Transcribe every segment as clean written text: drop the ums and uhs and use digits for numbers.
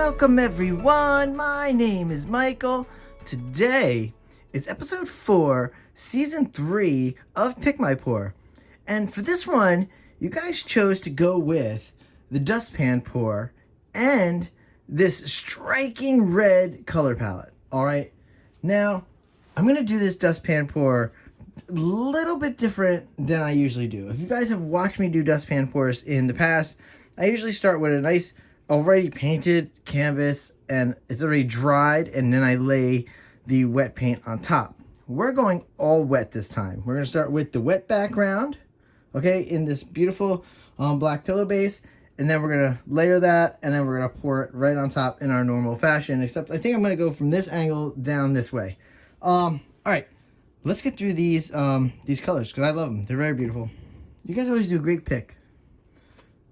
Welcome everyone, my name is Michael. Today is episode 4, season 3 of Pick My Pour. And for this one, you guys chose to go with the Dustpan Pour and this striking red color palette. Alright, now I'm going to do this Dustpan Pour a little bit different than I usually do. If you guys have watched me do Dustpan Pours in the past, I usually start with a nice already painted canvas and it's already dried, and then I lay the wet paint on top. We're going all wet this time. We're going to start with the wet background, okay, in this beautiful black pillow base, and then we're going to layer that, and then we're going to pour it right on top in our normal fashion, except I think I'm going to go from this angle down this way. All right, let's get through these colors because I love them. They're very beautiful. You guys always do a great pick,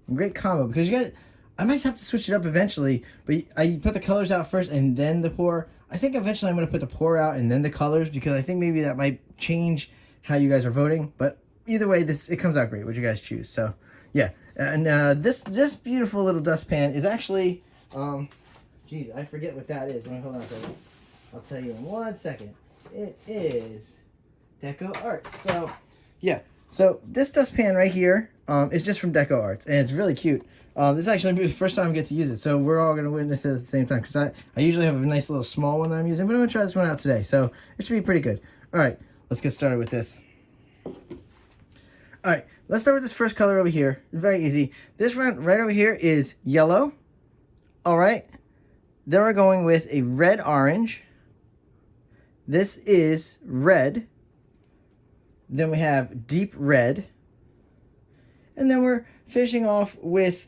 a great combo, because you guys, I might have to switch it up eventually, but I put the colors out first and then the pour. I think eventually I'm going to put the pour out and then the colors, because I think maybe that might change how you guys are voting. But either way, it comes out great, what you guys choose. So yeah, and this beautiful little dustpan is actually, geez, I forget what that is. Let me hold on a second. I'll tell you in 1 second. It is Deco Arts. So yeah, so this dustpan right here is just from Deco Arts, and it's really cute. This is actually the first time I get to use it, so we're all going to witness it at the same time, because I usually have a nice little small one that I'm using, but I'm going to try this one out today, so it should be pretty good. Alright, let's get started with this. Alright, let's start with this first color over here. It's very easy. This one right over here is yellow. Alright, then we're going with a red-orange. This is red. Then we have deep red. And then we're finishing off with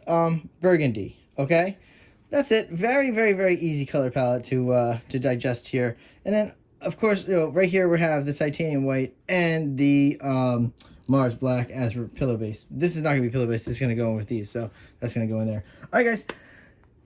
burgundy. Okay, that's it. Very, very, very easy color palette to digest here. And then, of course, right here we have the titanium white and the Mars black as pillow base. This is not gonna be pillow base. This is gonna go in with these, so that's gonna go in there. All right, guys.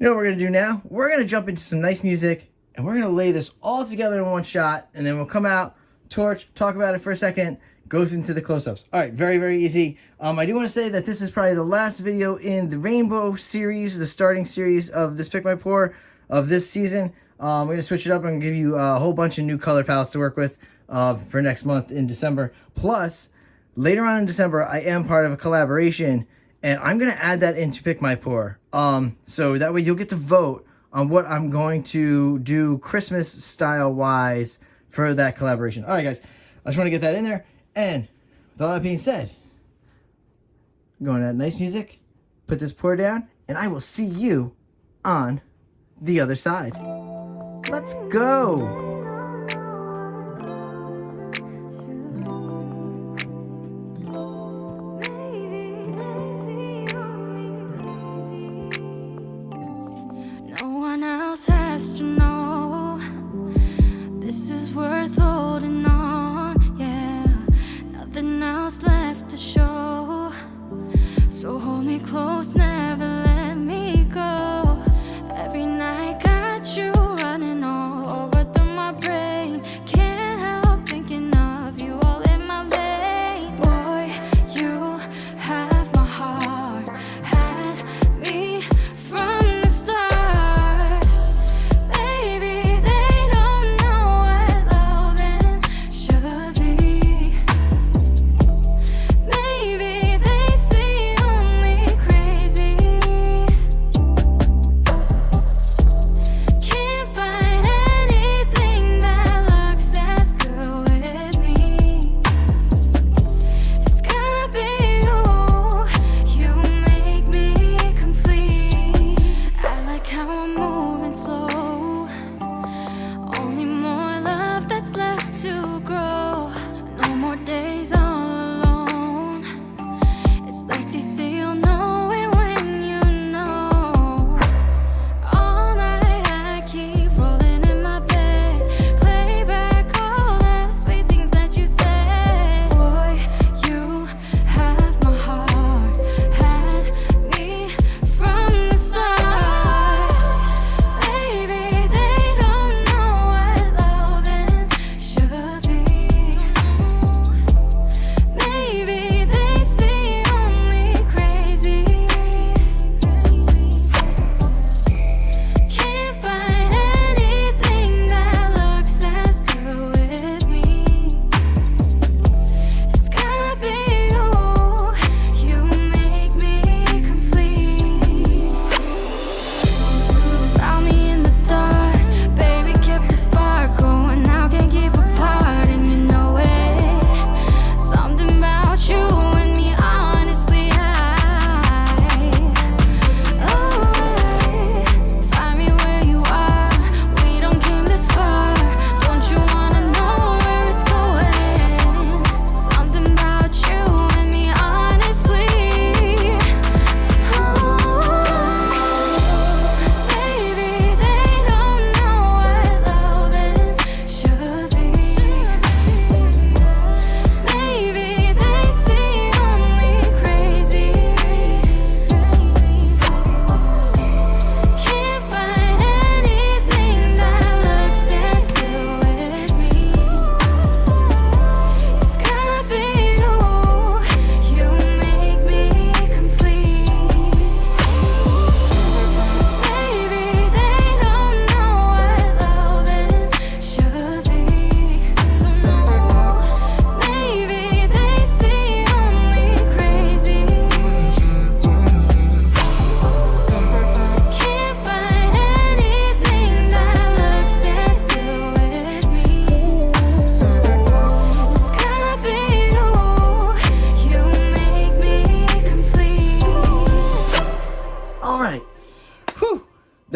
You know what we're gonna do now? We're gonna jump into some nice music, and we're gonna lay this all together in one shot, and then we'll come out, torch, talk about it for a second. Goes into the close-ups. All right, very, very easy. I do want to say that this is probably the last video in the Rainbow series, the starting series of this Pick My Pour of this season. We're going to switch it up and give you a whole bunch of new color palettes to work with for next month in December. Plus, later on in December, I am part of a collaboration, and I'm going to add that into Pick My Pour. So that way you'll get to vote on what I'm going to do Christmas style-wise for that collaboration. All right, guys. I just want to get that in there. And with all that being said, I'm going to nice music, put this pour down, and I will see you on the other side. Let's go. No one else has to know this is worth holding on. Nothing else left to show, so hold me close, never let me go. Every night got you running all over through my brain. Can't help thinking of you all in my vein. Boy, you have my heart, had me from the start. Baby,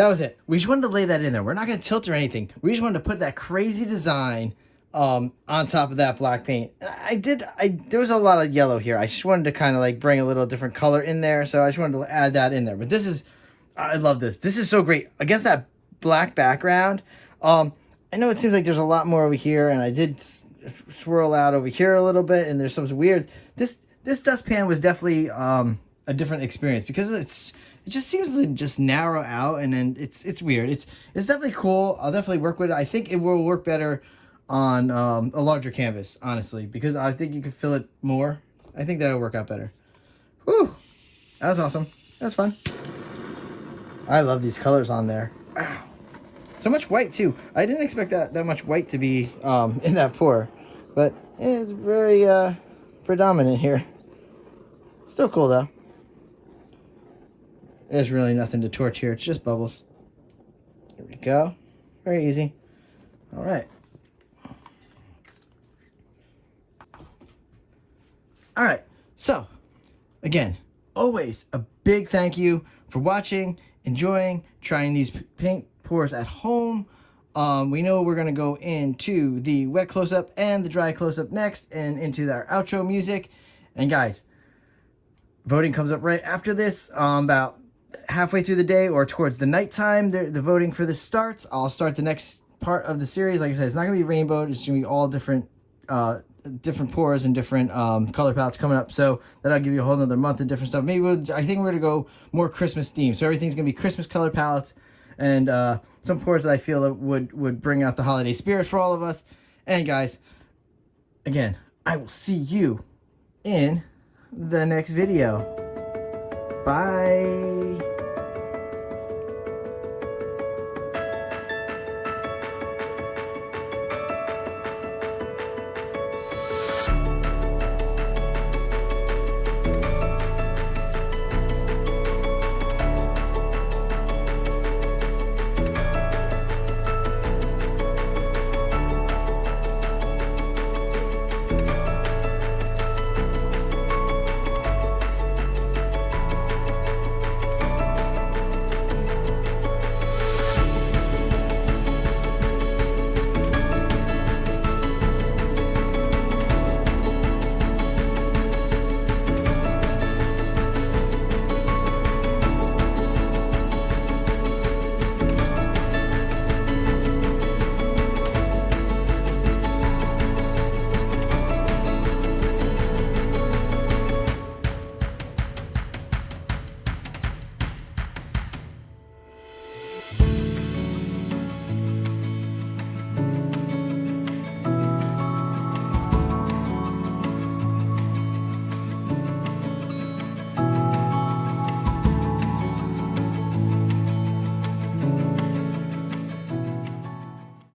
that was it. We just wanted to lay that in there. We're not going to tilt or anything. We just wanted to put that crazy design on top of that black paint. There was a lot of yellow here. I just wanted to kind of like bring a little different color in there. So I just wanted to add that in there. But this is, I love this. This is so great. Against that black background, I know it seems like there's a lot more over here, and I did swirl out over here a little bit, and there's some weird, this dustpan was definitely a different experience, because it just seems to just narrow out, and then it's weird. It's definitely cool. I'll definitely work with it. I think it will work better on a larger canvas, honestly, because I think you can fill it more. I think that'll work out better. Whew, that was awesome. That was fun. I love these colors on there. Wow. So much white too. I didn't expect that much white to be in that pour, but it's very predominant here. Still cool though. There's really nothing to torch here. It's just bubbles. There we go. Very easy. All right. All right. So, again, always a big thank you for watching, enjoying, trying these paint pours at home. We know we're going to go into the wet close-up and the dry close-up next, and into our outro music. And guys, voting comes up right after this, about halfway through the day or towards the nighttime. The voting for this starts. I'll start the next part of the series. Like I said, it's not going to be rainbow. It's going to be all different pours and different color palettes coming up. So that'll give you a whole nother month of different stuff. Maybe I think we're going to go more Christmas themed. So everything's going to be Christmas color palettes, and some pours that I feel that would bring out the holiday spirit for all of us. And guys, again, I will see you in the next video. Bye.